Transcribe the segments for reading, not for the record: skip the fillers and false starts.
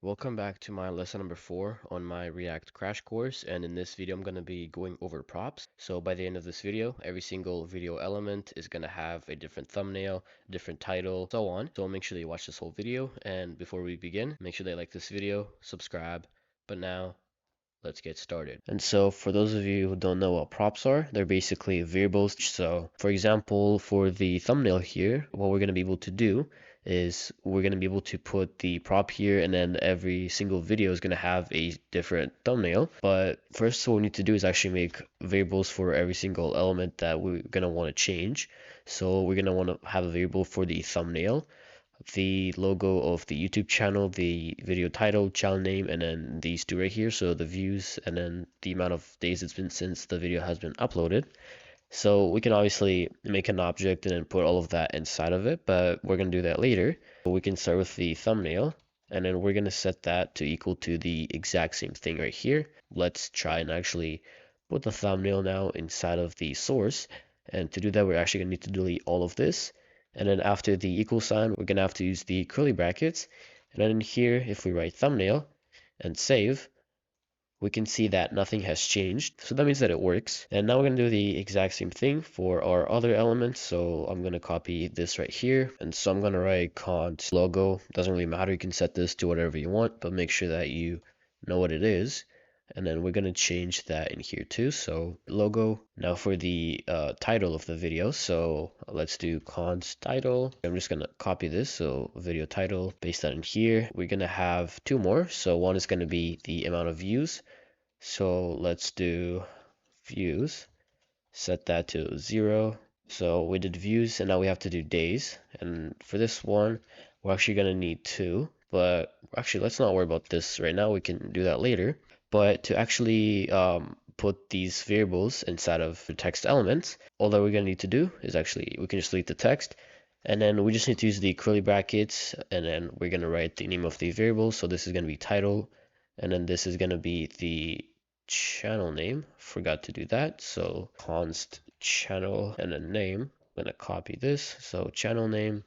Welcome back to my lesson number 4 on my React crash course, and in this video I'm going to be going over props. So by the end of this video, every single video element is going to have a different thumbnail, different title, so on. So make sure that you watch this whole video, and before we begin, make sure that you like this video, subscribe. But now let's get started. And so for those of you who don't know what props are, they're basically variables. So for example, for the thumbnail here, what we're going to be able to do is we're going to be able to put the prop here, and then every single video is going to have a different thumbnail. But first, what we need to do is actually make variables for every single element that we're going to want to change. So we're going to want to have a variable for the thumbnail, the logo of the YouTube channel, the video title, channel name, and then these two right here. So the views and then the amount of days it's been since the video has been uploaded. So we can obviously make an object and then put all of that inside of it, but we're going to do that later. We can start with the thumbnail, and then we're going to set that to equal to the exact same thing right here. Let's try and actually put the thumbnail now inside of the source. And to do that, we're actually going to need to delete all of this. And then after the equal sign, we're going to have to use the curly brackets. And then here, if we write thumbnail and save, we can see that nothing has changed. So that means that it works. And now we're going to do the exact same thing for our other elements. So I'm going to copy this right here. And so I'm going to write const logo. Doesn't really matter. You can set this to whatever you want, but make sure that you know what it is. And then we're going to change that in here too. So logo. Now for the title of the video. So let's do const title. I'm just going to copy this. So video title, paste that in here. We're going to have two more. So one is going to be the amount of views. So let's do views. Set that to 0. So we did views, and now we have to do days. And for this one, we're actually going to need 2. But actually, let's not worry about this right now. We can do that later. But to actually put these variables inside of the text elements, all that we're going to need to do is actually, we can just delete the text. And then we just need to use the curly brackets, and then we're going to write the name of the variable. So this is going to be title, and then this is going to be the channel name. Forgot to do that. So const channel and then name. I'm going to copy this. So channel name,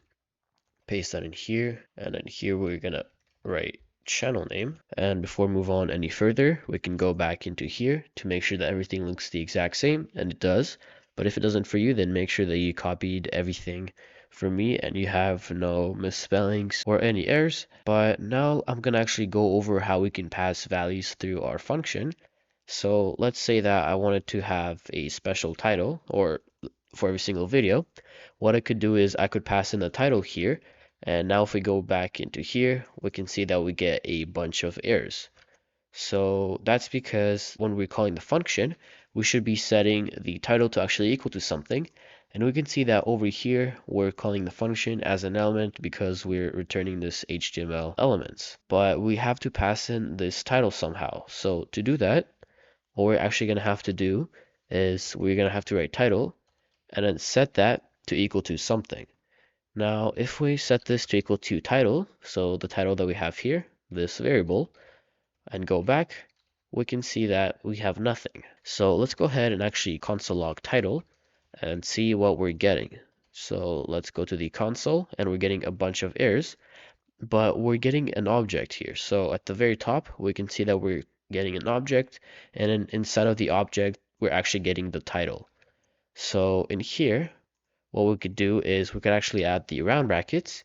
paste that in here, and then here we're going to write channel name. And before we move on any further, we can go back into here to make sure that everything looks the exact same, and it does. But if it doesn't for you, then make sure that you copied everything from me and you have no misspellings or any errors. But now I'm going to actually go over how we can pass values through our function. So let's say that I wanted to have a special title, or for every single video. What I could do is I could pass in the title here. And now if we go back into here, we can see that we get a bunch of errors. So that's because when we're calling the function, we should be setting the title to actually equal to something. And we can see that over here, we're calling the function as an element because we're returning this HTML elements. But we have to pass in this title somehow. So to do that, what we're actually going to have to do is we're going to have to write title and then set that to equal to something. Now, if we set this to equal to title, so the title that we have here, this variable, and go back, we can see that we have nothing. So let's go ahead and actually console log title and see what we're getting. So let's go to the console, and we're getting a bunch of errors, but we're getting an object here. So at the very top, we can see that we're getting an object, and then inside of the object, we're actually getting the title. So in here, what we could do is we could actually add the round brackets,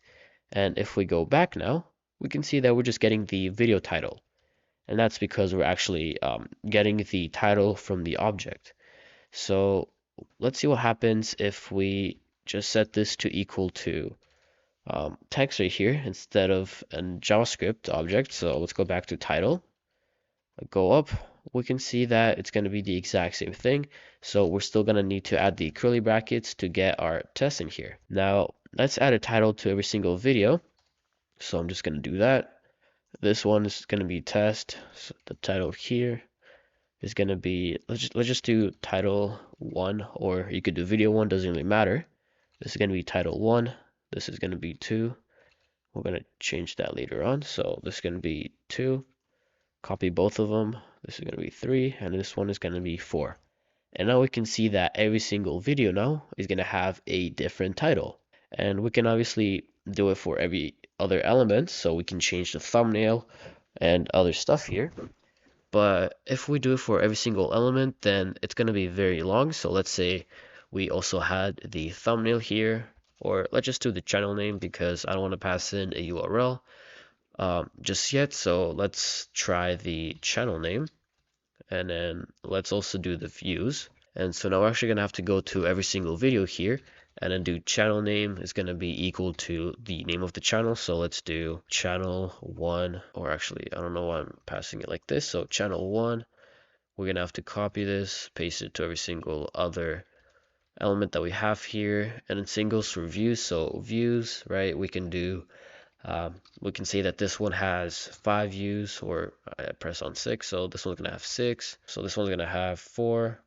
and if we go back now, we can see that we're just getting the video title, and that's because we're actually getting the title from the object. So let's see what happens if we just set this to equal to text right here instead of a JavaScript object. So let's go back to title, go up, we can see that it's going to be the exact same thing. So we're still going to need to add the curly brackets to get our test in here. Now let's add a title to every single video. So I'm just going to do that. This one is going to be test. So the title here is going to be, let's just do title 1, or you could do video 1, doesn't really matter. This is going to be title 1. This is going to be 2. We're going to change that later on. So this is going to be 2. Copy both of them. This is going to be 3, and this one is going to be 4. And now we can see that every single video now is going to have a different title. And we can obviously do it for every other element. So we can change the thumbnail and other stuff here. But if we do it for every single element, then it's going to be very long. So let's say we also had the thumbnail here, or let's just do the channel name because I don't want to pass in a URL just yet. So let's try the channel name, and then let's also do the views. And so now we're actually going to have to go to every single video here and then do channel name is going to be equal to the name of the channel. So let's do channel 1, or actually, I don't know why I'm passing it like this. So channel 1, we're going to have to copy this, paste it to every single other element that we have here, and then singles for views. So views, right, we can say that this one has 5 views, or I press on 6, so this one's going to have 6. So this one's going to have 4.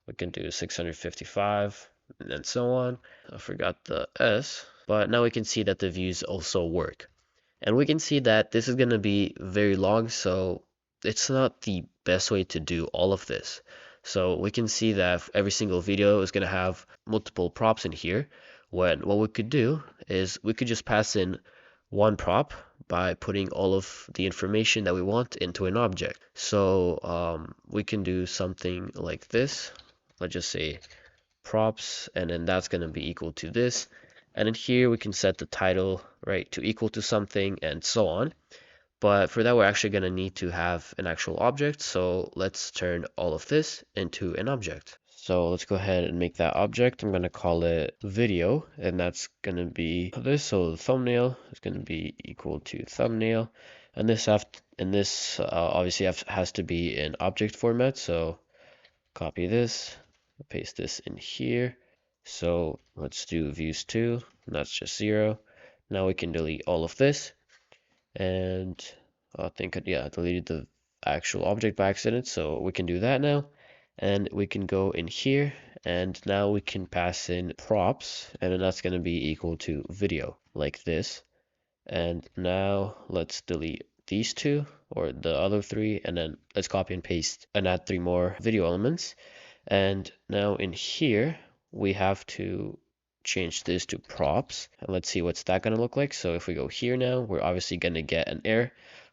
We can do 655, and then so on. I forgot the S, but now we can see that the views also work. And we can see that this is going to be very long, so it's not the best way to do all of this. So we can see that every single video is going to have multiple props in here, when what we could do is we could just pass in one prop by putting all of the information that we want into an object. So we can do something like this. Let's just say props, and then that's going to be equal to this. And then here we can set the title, right, to equal to something and so on. But for that, we're actually going to need to have an actual object. So let's turn all of this into an object. So let's go ahead and make that object. I'm going to call it video, and that's going to be this. So the thumbnail is going to be equal to thumbnail, and this obviously has to be in object format. So copy this, paste this in here. So let's do views 2, and that's just 0. Now we can delete all of this, and I think I deleted the actual object by accident, so we can do that now. And we can go in here, and now we can pass in props, and then that's going to be equal to video, like this. And now let's delete these 2, or the other 3, and then let's copy and paste and add 3 more video elements. And now in here, we have to change this to props. And let's see what's that going to look like. So if we go here now, we're obviously going to get an error.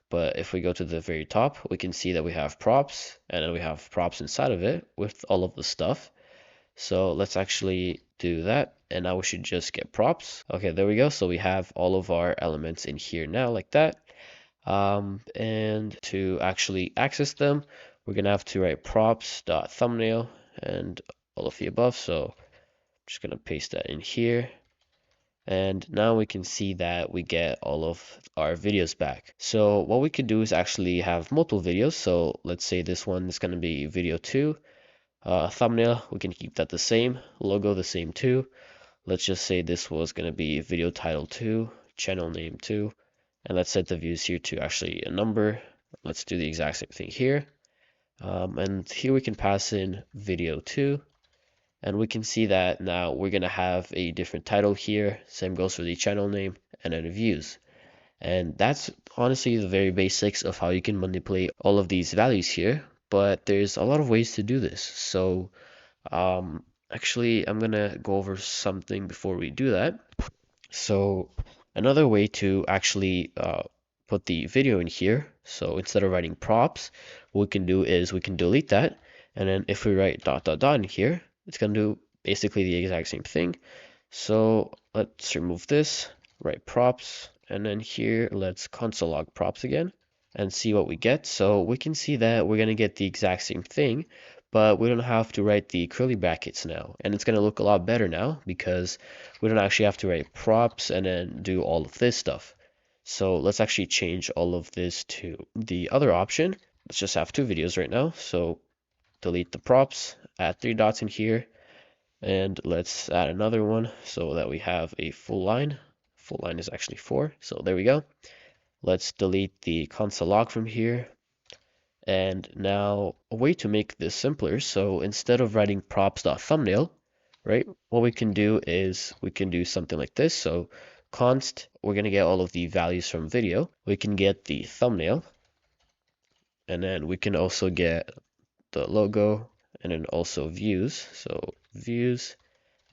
But if we go to the very top, we can see that we have props, and then we have props inside of it with all of the stuff. So let's actually do that. And now we should just get props. Okay, there we go. So we have all of our elements in here now, like that. And to actually access them, we're going to have to write props.thumbnail and all of the above. So I'm just going to paste that in here. And now we can see that we get all of our videos back. So what we could do is actually have multiple videos. So let's say this one is going to be video 2. Thumbnail, we can keep that the same. Logo the same too. Let's just say this was going to be video title 2, channel name 2. And let's set the views here to actually a number. Let's do the exact same thing here. And here we can pass in video 2. And we can see that now we're going to have a different title here. Same goes for the channel name and then views. And that's honestly the very basics of how you can manipulate all of these values here. But there's a lot of ways to do this. So actually, I'm going to go over something before we do that. So another way to actually put the video in here, so instead of writing props, what we can do is we can delete that. And then if we write ... in here, it's going to do basically the exact same thing. So let's remove this, write props, and then here let's console log props again and see what we get. So we can see that we're going to get the exact same thing, but we don't have to write the curly brackets now. And it's going to look a lot better now because we don't actually have to write props and then do all of this stuff. So let's actually change all of this to the other option. Let's just have 2 videos right now. So delete the props, add 3 dots in here, and let's add another one so that we have a full line. Full line is actually 4, so there we go. Let's delete the console log from here. And now a way to make this simpler, so instead of writing props.thumbnail, right, what we can do is we can do something like this. So const, we're going to get all of the values from video. We can get the thumbnail, and then we can also get the logo, and then also views. So views,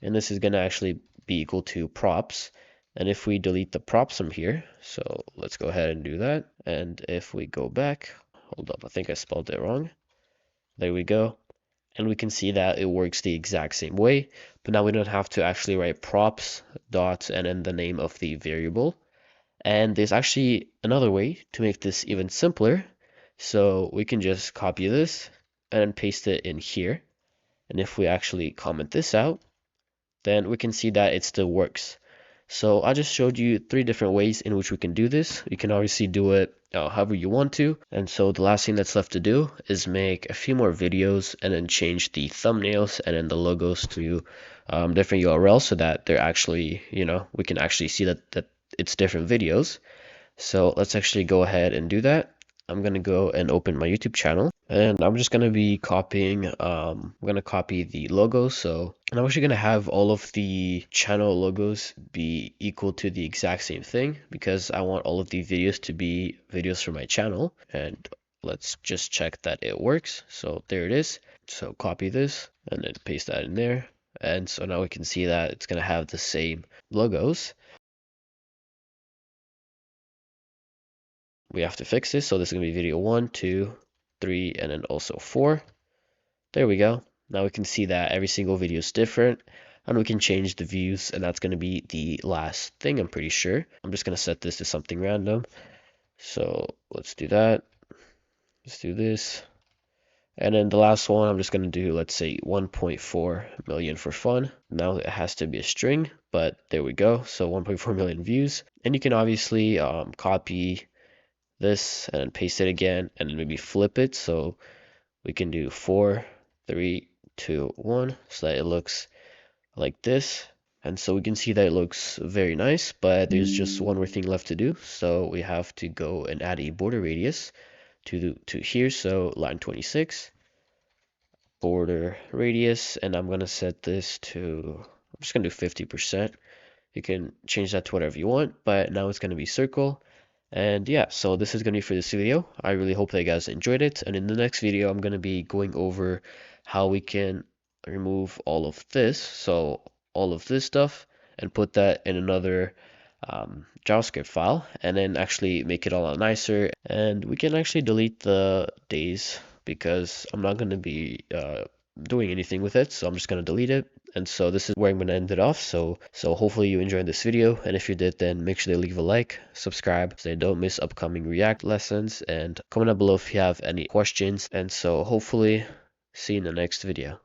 and this is going to actually be equal to props. And if we delete the props from here, so let's go ahead and do that. And if we go back, hold up, I think I spelled it wrong. There we go. And we can see that it works the exact same way, but now we don't have to actually write props, dots, and then the name of the variable. And there's actually another way to make this even simpler. So we can just copy this and paste it in here. And if we actually comment this out, then we can see that it still works. So I just showed you 3 different ways in which we can do this. You can obviously do it however you want to. And so the last thing that's left to do is make a few more videos and then change the thumbnails and then the logos to different URLs so that they're actually, we can actually see that it's different videos. So let's actually go ahead and do that. I'm going to go and open my YouTube channel, and I'm just going to be copying, I'm going to copy the logo. And I'm actually going to have all of the channel logos be equal to the exact same thing because I want all of the videos to be videos for my channel. And let's just check that it works. So there it is. So copy this and then paste that in there. And so now we can see that it's going to have the same logos. We have to fix this. So this is going to be video 1, 2, 3, and then also 4. There we go. Now we can see that every single video is different, and we can change the views, and that's going to be the last thing, I'm pretty sure. I'm just going to set this to something random. So let's do that. Let's do this. And then the last one, I'm just going to do, let's say 1.4 million for fun. Now it has to be a string, but there we go. So 1.4 million views. And you can obviously copy this and paste it again and then maybe flip it. So we can do 4, 3, 2, 1 so that it looks like this. And so we can see that it looks very nice, but there's just one more thing left to do. So we have to go and add a border radius to here. So line 26, border radius, and I'm gonna set this to, I'm just gonna do 50%. You can change that to whatever you want, but now it's gonna be circle. And yeah, so this is going to be for this video. I really hope that you guys enjoyed it. And in the next video, I'm going to be going over how we can remove all of this. So all of this stuff and put that in another JavaScript file and then actually make it all out nicer. And we can actually delete the days because I'm not going to be doing anything with it. So I'm just going to delete it. And so this is where I'm going to end it off. So hopefully you enjoyed this video. And if you did, then make sure to leave a like, subscribe so you don't miss upcoming React lessons, and comment down below if you have any questions. And so hopefully see you in the next video.